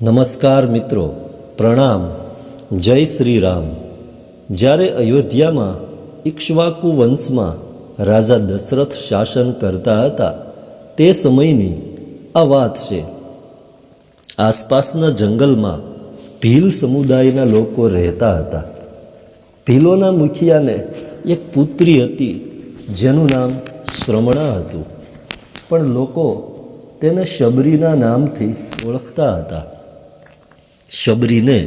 નમસ્કાર મિત્રો, પ્રણામ, જય શ્રી રામ। જ્યારે અયોધ્યામાં ઇક્ષ્વાકુ વંશમાં રાજા દશરથ શાસન કરતા હતા તે સમયની આ વાત છે। આસપાસના જંગલમાં ભીલ સમુદાયના લોકો રહેતા હતા। ભીલોના મુખિયાને એક પુત્રી હતી જેનું નામ શ્રમણા હતું, પણ લોકો તેને શબરીના નામથી ઓળખતા હતા। શબરીને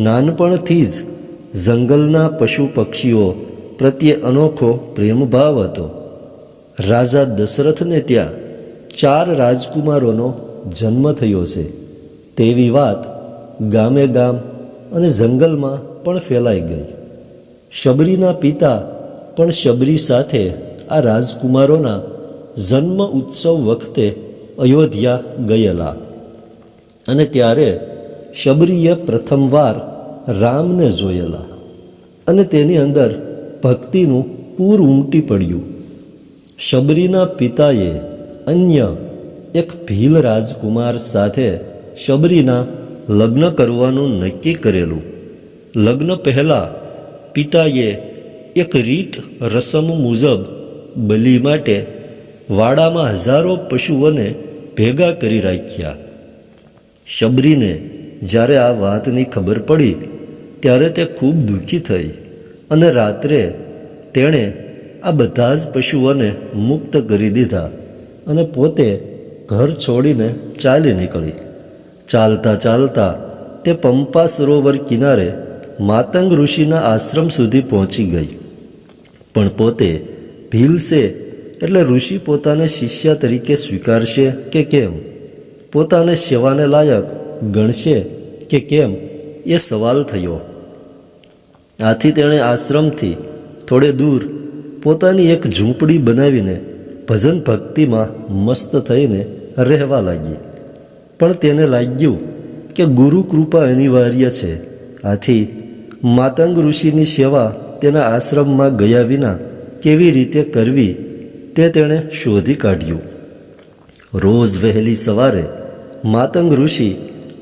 નાનપણથી જ જંગલના પશુ પક્ષીઓ પ્રત્યે અનોખો પ્રેમભાવ હતો। રાજા દશરથને ત્યાં 4 રાજકુમારોનો જન્મ થયો છે તેવી વાત ગામે ગામ અને જંગલમાં પણ ફેલાઈ ગઈ। શબરીના પિતા પણ શબરી સાથે આ રાજકુમારોના જન્મ ઉત્સવ વખતે અયોધ્યા ગયેલા અને ત્યારે શબરીએ પ્રથમવાર રામને જોયેલા અને તેની અંદર ભક્તિનું પૂર ઉમટી પડ્યું। શબરીના પિતાએ અન્ય એક ભીલ રાજકુમાર સાથે શબરીના લગ્ન કરવાનું નક્કી કરેલું। લગ્ન પહેલાં પિતાએ એક રીત રસમ મુજબ બલિ માટે વાડામાં હજારો પશુઓને ભેગા કરી રાખ્યા। શબરીને જ્યારે આ વાતની ખબર પડી ત્યારે તે ખૂબ દુઃખી થઈ અને રાત્રે તેણે આ બધા જ પશુઓને મુક્ત કરી દીધા અને પોતે ઘર છોડીને ચાલી નીકળી। ચાલતા ચાલતા તે પંપા સરોવર કિનારે માતંગ ઋષિના આશ્રમ સુધી પહોંચી ગઈ, પણ પોતે ભીલ છે એટલે ઋષિ પોતાને શિષ્ય તરીકે સ્વીકારશે કે કેમ, પોતાને સેવાને લાયક ગણશે કે કેમ એ સવાલ થયો। આથી તેણે આશ્રમથી થોડે દૂર પોતાની એક ઝૂંપડી બનાવીને ભજન ભક્તિમાં મસ્ત થઈને રહેવા લાગી। પણ તેને લાગ્યું કે ગુરુ કૃપા અનિવાર્ય છે, આથી માતંગ ઋષિની સેવા તેના આશ્રમમાં ગયા વિના કેવી રીતે કરવી તે તેણે શોધી કાઢ્યું। રોજ વહેલી સવારે માતંગ ઋષિ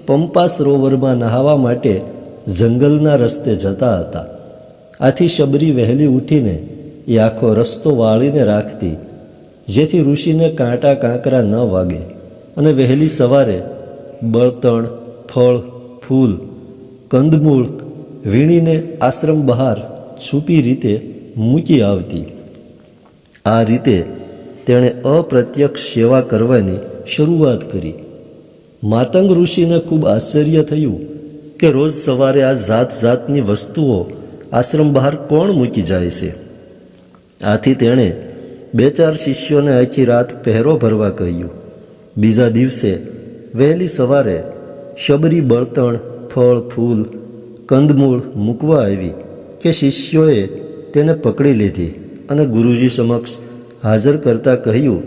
પંપા સરોવરમાં નહાવા માટે જંગલના રસ્તે જતા હતા। આથી શબરી વહેલી ઉઠીને એ આખો રસ્તો વાળીને રાખતી જેથી ઋષિને કાંટા કાંકરા ન વાગે, અને વહેલી સવારે બળતણ, ફળ, ફૂલ, કંદમૂળ વીણીને આશ્રમ બહાર છુપી રીતે મૂકી આવતી। આ રીતે તેણે અપ્રત્યક્ષ સેવા કરવાની શરૂઆત કરી। માતંગ ઋષિને ખૂબ આશ્ચર્ય થયું કે રોજ સવારે આ જાત જાતની વસ્તુઓ આશ્રમ બહાર કોણ મૂકી જાય છે। આથી તેણે 2-4 શિષ્યોને આખી રાત પહેરો ભરવા કહ્યું। બીજા દિવસે વહેલી સવારે શબરી બળતણ, ફળ, ફૂલ, કંદમૂળ મૂકવા આવી કે શિષ્યોએ તેને પકડી લીધી અને ગુરુજી સમક્ષ હાજર કરતાં કહ્યું,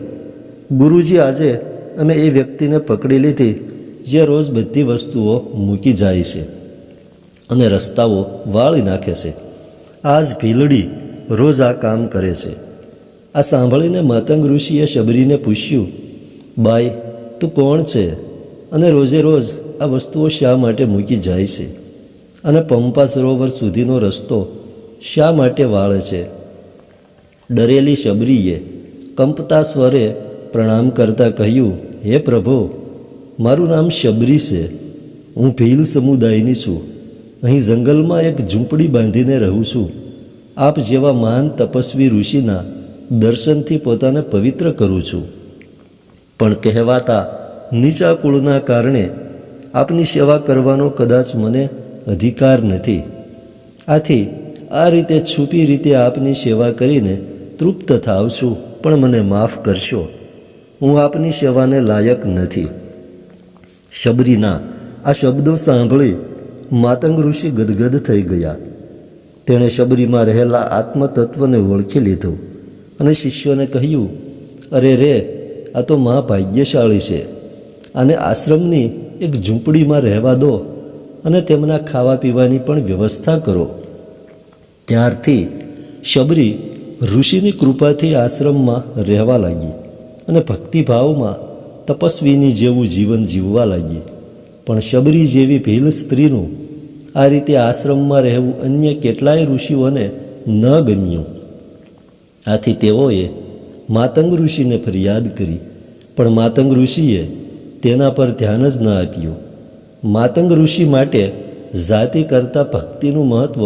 ગુરુજી, આજે અમે એ વ્યક્તિને પકડી લીધી જે રોજ બધી વસ્તુઓ મૂકી જાય છે અને રસ્તાઓ વાળી નાખે છે। આ જ ભીલડી રોજ આ કામ કરે છે। આ સાંભળીને માતંગ ઋષિએ શબરીને પૂછ્યું, બાઈ, તું કોણ છે અને રોજે રોજ આ વસ્તુઓ શા માટે મૂકી જાય છે અને પંપા સરોવર સુધીનો રસ્તો શા માટે વાળે છે? ડરેલી શબરીએ કંપતા સ્વરે પ્રણામ કરતાં કહ્યું, હે પ્રભુ, મારું નામ શબરી છે। હું ભીલ સમુદાયની છું। અહીં જંગલમાં એક ઝૂંપડી બાંધીને રહું છું। આપ જેવા મહાન તપસ્વી ઋષિના દર્શનથી પોતાને પવિત્ર કરું છું, પણ કહેવાતા નીચા કુળના કારણે આપની સેવા કરવાનો કદાચ મને અધિકાર નથી। આથી આ રીતે છુપી રીતે આપની સેવા કરીને તૃપ્ત થાવ છું, પણ મને માફ કરશો, હું આપની સેવાને લાયક નથી। શબરીના આ શબ્દો સાંભળી માતંગ ઋષિ ગદગદ થઈ ગયા। તેણે શબરીમાં રહેલા આત્મતત્વને ઓળખી લીધું અને શિષ્યોને કહ્યું, અરે રે, આ તો મહા ભાગ્યશાળી છે। આને આશ્રમની એક ઝૂંપડીમાં રહેવા દો અને તેમના ખાવા પીવાની પણ વ્યવસ્થા કરો। ત્યારથી શબરી ઋષિની કૃપાથી આશ્રમમાં રહેવા લાગી અને ભક્તિભાવમાં તપસ્વીની જેવું જીવન જીવવા લાગી। પણ શબરી જેવી ભીલ સ્ત્રીનું આ રીતે આશ્રમમાં રહેવું અન્ય કેટલાય ઋષિઓને ન ગમ્યું. આથી તેઓએ માતંગ ઋષિને ફરિયાદ કરી, પણ માતંગ ઋષિએ તેના પર ધ્યાન જ ન આપ્યું. માતંગ ઋષિ માટે જાતિ કરતાં ભક્તિનું મહત્ત્વ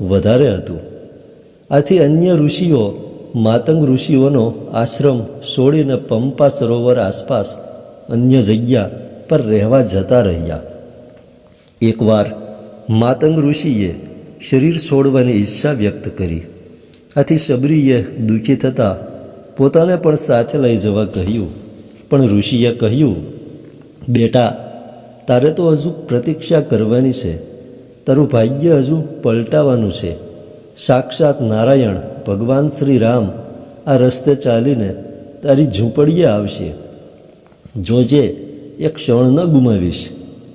વધારે હતું. આથી અન્ય ઋષિઓ માતંગ ઋષિઓનો આશ્રમ છોડીને પંપા સરોવર આસપાસ અન્ય જગ્યા પર રહેવા જતા રહ્યા. એકવાર માતંગ ઋષિએ શરીર છોડવાની ઈચ્છા વ્યક્ત કરી. આથી શબરીએ દુઃખી થતાં પોતાને પણ સાથે લઈ જવા કહ્યું. પણ ઋષિએ કહ્યું, બેટા, તારે તો હજુ પ્રતીક્ષા કરવાની છે. તારું ભાગ્ય હજુ પલટાવાનું છે. સાક્ષાત નારાયણ ભગવાન શ્રી રામ આ રસ્તે ચાલીને તારી ઝૂંપડીએ આવશે. જોજે, એક ક્ષણ ન ગુમાવીશ.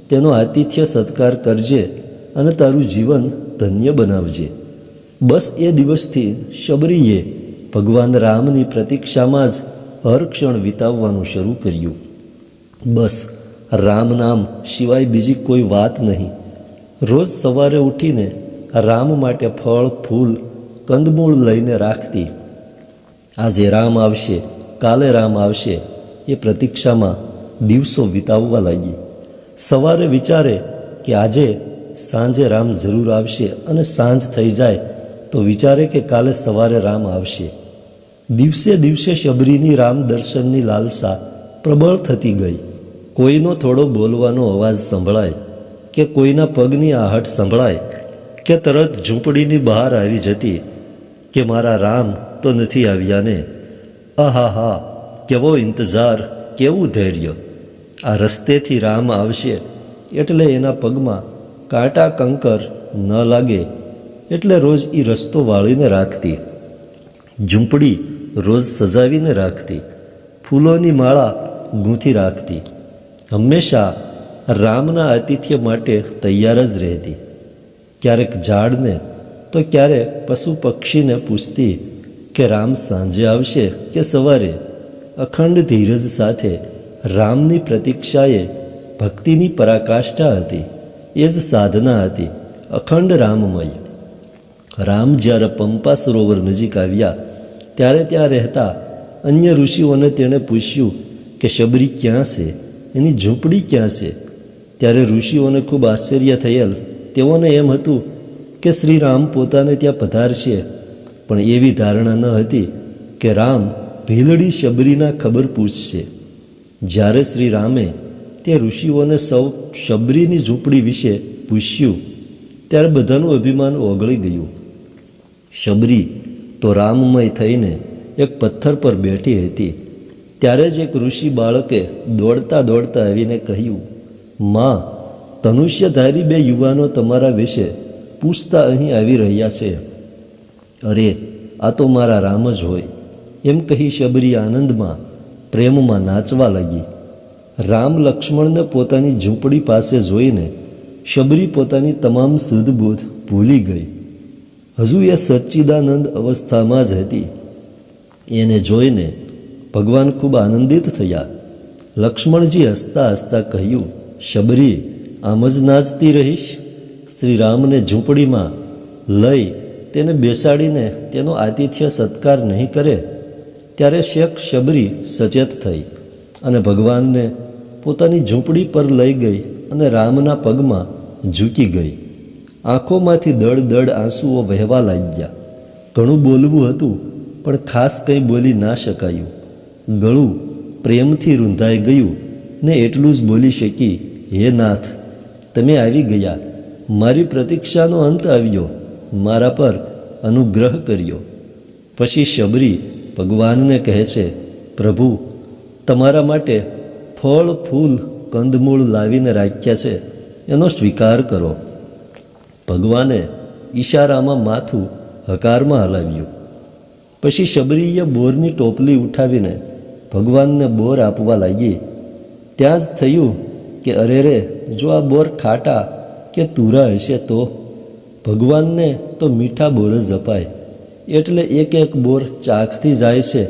તેનો આતિથ્ય સત્કાર કરજે અને તારું જીવન ધન્ય બનાવજે. બસ એ દિવસથી શબરીએ ભગવાન રામની પ્રતીક્ષામાં જ હર ક્ષણ વિતાવવાનું શરૂ કર્યું. બસ રામ નામ સિવાય બીજી કોઈ વાત નહીં. રોજ સવારે ઉઠીને રામ માટે ફળ, ફૂલ, કંદમૂળ લઈને રાખતી. આજે રામ આવશે, કાલે રામ આવશે, એ પ્રતીક્ષામાં દિવસો વિતાવવા લાગી. સવારે વિચારે કે આજે સાંજે રામ જરૂર આવશે, અને સાંજ થઈ જાય તો વિચારે કે કાલે સવારે રામ આવશે. દિવસે દિવસે શબરીની રામ દર્શનની લાલસા પ્રબળ થતી ગઈ. કોઈનો થોડો બોલવાનો અવાજ સંભળાય કે કોઈના પગની આહટ સંભળાય કે તરત ઝૂંપડીની બહાર આવી જતી કે મારા રામ તો નથી આવ્યા ને. આહા, કેવો ઇંતજાર, કેવું ધૈર્ય! આ રસ્તેથી રામ આવશે એટલે એના પગમાં કાંટા કંકર ન લાગે એટલે રોજ એ રસ્તો વાળીને રાખતી. ઝૂંપડી રોજ સજાવીને રાખતી. ફૂલોની માળા ગૂંથી રાખતી. હંમેશા રામના આતિથ્ય માટે તૈયાર જ રહેતી. ક્યારેક ઝાડને તો ક્યારે પશુ પક્ષીને પૂછતી કે રામ સાંજે આવશે કે સવારે. અખંડ ધીરજ સાથે રામની પ્રતીક્ષાએ ભક્તિની પરાકાષ્ઠા હતી. એ જ સાધના હતી, અખંડ રામમય. રામ જ્યારે પંપા સરોવર નજીક આવ્યા ત્યારે ત્યાં રહેતા અન્ય ઋષિઓને તેણે પૂછ્યું કે શબરી ક્યાં છે, એની ઝૂંપડી ક્યાં છે? ત્યારે ઋષિઓને ખૂબ આશ્ચર્ય થયેલ. તેઓને એમ હતું કે શ્રી રામ પોતાને ત્યાં પધારશે, પણ એવી ધારણા ન હતી કે રામ ભીલડી શબરીના ખબર પૂછશે. જ્યારે શ્રી રામે તે ઋષિઓને સૌ શબરીની ઝૂંપડી વિશે પૂછ્યું ત્યારે બધાનું અભિમાન ઓગળી ગયું. શબરી તો રામમય થઈને એક પથ્થર પર બેઠી હતી. ત્યારે જ એક ઋષિ બાળકે દોડતા દોડતા આવીને કહ્યું, માં, ધનુષ્યધારી બે યુવાનો તમારા વિશે પૂછતા અહીં આવી રહ્યા છે. અરે, આ તો મારા રામ જ હોય, એમ કહી શબરી આનંદમાં, પ્રેમમાં નાચવા લાગી. રામ લક્ષ્મણને પોતાની ઝૂંપડી પાસે જોઈને શબરી પોતાની તમામ સુધબુધ ભૂલી ગઈ. હજુ એ સચ્ચિદાનંદ અવસ્થામાં જ હતી. એને જોઈને ભગવાન ખૂબ આનંદિત થયા. લક્ષ્મણજી હસતા હસતા કહ્યું, શબરી, આમ જ નાચતી રહીશ? શ્રી રામને ઝૂંપડીમાં લઈ તેને બેસાડીને તેનો આતિથ્ય સત્કાર નહીં કરે? ત્યારે શેખ શબરી સચેત થઈ અને ભગવાનને પોતાની ઝૂંપડી પર લઈ ગઈ અને રામના પગમાં ઝૂકી ગઈ. આંખોમાંથી દળ દળ આંસુઓ વહેવા લાગ્યા. ઘણું બોલવું હતું પણ ખાસ કંઈ બોલી ના શકાયું. ગળું પ્રેમથી રૂંધાઈ ગયું ને એટલું જ બોલી શકી, હે નાથ, તમે આવી ગયા. મારી પ્રતીક્ષાનો અંત આવ્યો. મારા પર અનુગ્રહ કર્યો. પછી શબરી ભગવાનને કહે છે, પ્રભુ, તમારા માટે ફળ, ફૂલ, કંદમૂળ લાવીને રાખ્યા છે, એનો સ્વીકાર કરો. ભગવાને ઈશારામાં માથું હકારમાં હલાવ્યું. પછી શબરીએ બોરની ટોપલી ઉઠાવીને ભગવાનને બોર આપવા લાગી. ત્યાં જ થયું કે અરે રે, જો આ બોર ખાટા કે તુરા હશે તો? ભગવાનને તો મીઠા બોર જ અપાય, એટલે એક એક બોર ચાખતી જાય છે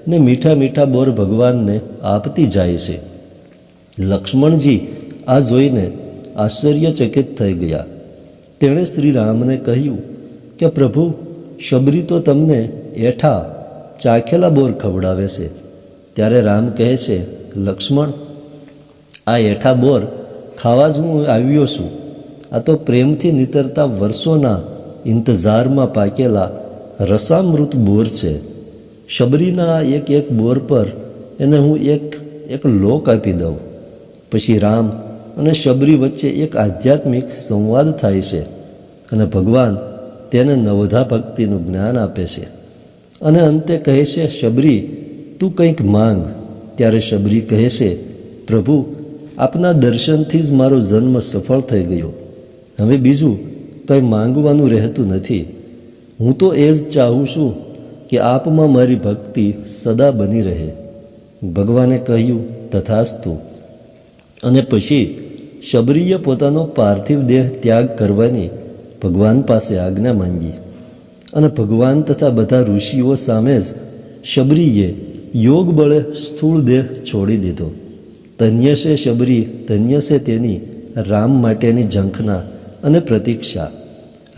ને મીઠા મીઠા બોર ભગવાનને આપતી જાય છે. લક્ષ્મણજી આ જોઈને આશ્ચર્યચકિત થઈ ગયા. તેણે શ્રી રામને કહ્યું કે પ્રભુ, શબરી તો તમને એઠા ચાખેલા બોર ખવડાવે છે. ત્યારે રામ કહે છે, લક્ષ્મણ, આ એઠા બોર ખાવા જ હું આવ્યો છું. આ તો પ્રેમથી નીતરતા વર્ષોના ઇંતજારમાં પાકેલા રસામૃત બોર છે. શબરીના એક એક બોર પર એને હું એક લોક આપી દઉં. પછી રામ અને શબરી વચ્ચે એક આધ્યાત્મિક સંવાદ થાય છે અને ભગવાન તેને નવધા ભક્તિનું જ્ઞાન આપે છે. અને અંતે કહે છે, શબરી, તું કંઈક માંગ. ત્યારે શબરી કહે છે, પ્રભુ, આપના દર્શનથી જ મારો જન્મ સફળ થઈ ગયો. હવે બીજું કંઈ માંગવાનું રહેતું નથી. હું તો એ જ ચાહું છું કે આપમાં મારી ભક્તિ સદા બની રહે. ભગવાને કહ્યું, તથાસ્તુ. અને પછી શબરીએ પોતાનો પાર્થિવ દેહ ત્યાગ કરવાની ભગવાન પાસે આજ્ઞા માંગી. અને ભગવાન તથા બધા ઋષિઓ સામે જ શબરીએ યોગ બળે સ્થૂળ દેહ છોડી દીધો. ધન્ય છે શબરી, ધન્ય છે તેની રામ માટેની ઝંખના અને પ્રતીક્ષા.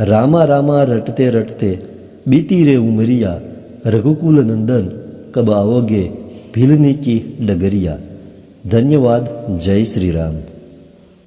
રામા રામા રટતે રટતે બીતી રે ઉમરિયા, રઘુકુલ નંદન કબ આવોગે ભીલની કી ડગરિયા. ધન્યવાદ. જય શ્રી રામ.